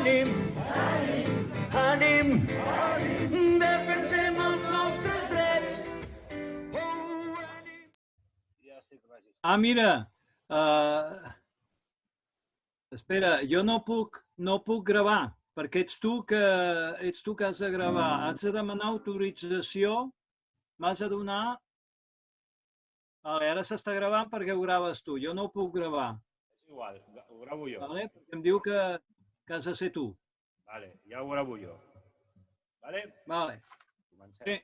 ànim, ànim, defensem els nostres drets. Mira, espera, jo no puc gravar, perquè ets tu que has de gravar. Has de demanar autorització, m'has de donar... Vale, ara s'està gravant perquè ho graves tu, jo no ho puc gravar. És igual, ho gravo jo. Vale? Perquè em diu que has de ser tu. Vale, ja ho gravo jo. Vale? Vale. Comencem. Sí.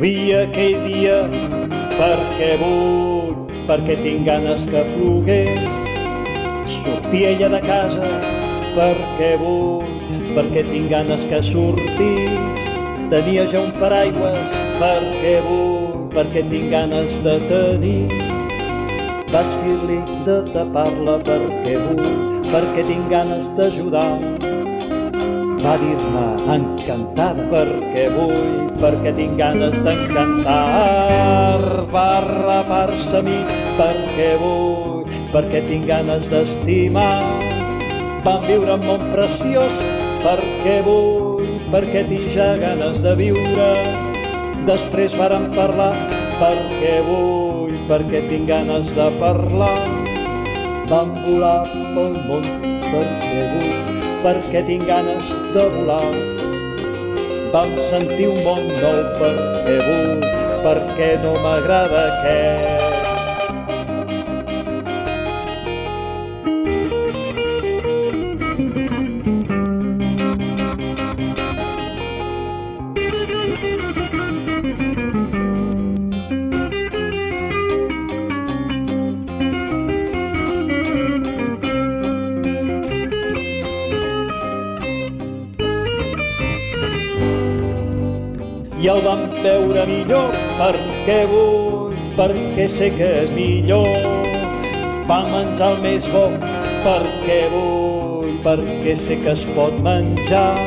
Plovia aquell dia perquè vull, perquè tinc ganes que plogués. Sortia ella de casa perquè vull, perquè tinc ganes que sortís. Tenia ja un paraigües perquè vull, perquè tinc ganes de tenir. Vaig dir-li de tapar-la perquè vull, perquè tinc ganes d'ajudar. Va dir-me encantada perquè vull, perquè tinc ganes d'encantar. Va arrapar-se a mi perquè vull, perquè tinc ganes d'estimar. Vam viure un món preciós perquè vull, perquè tinc ja ganes de viure. Després vàrem parlar perquè vull, perquè tinc ganes de parlar. Vam volar pel món perquè vull, perquè tinc ganes de volar. Vam sentir un món nou perquè vull, perquè no m'agrada aquest. I el vam veure millor perquè vull, perquè sé que és millor. Vam menjar el més bo perquè vull, perquè sé que es pot menjar.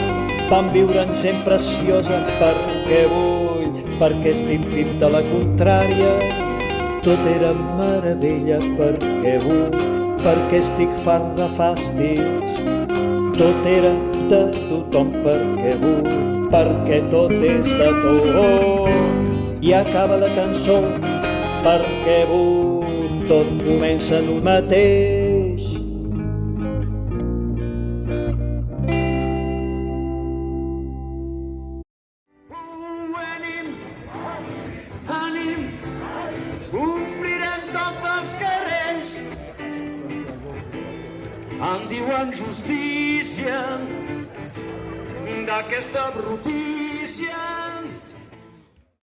Vam viure en gent preciosa perquè vull, perquè estic tip de la contrària. Tot era meravella perquè vull, perquè estic fart de fàstids. Tot era de tothom perquè vull, perquè tot és de tot. I acaba la cançó perquè vull, tot comença en un mateix. Ànim, ànim, omplirem tots els carrers. En diuen justícia d'aquesta brutícia.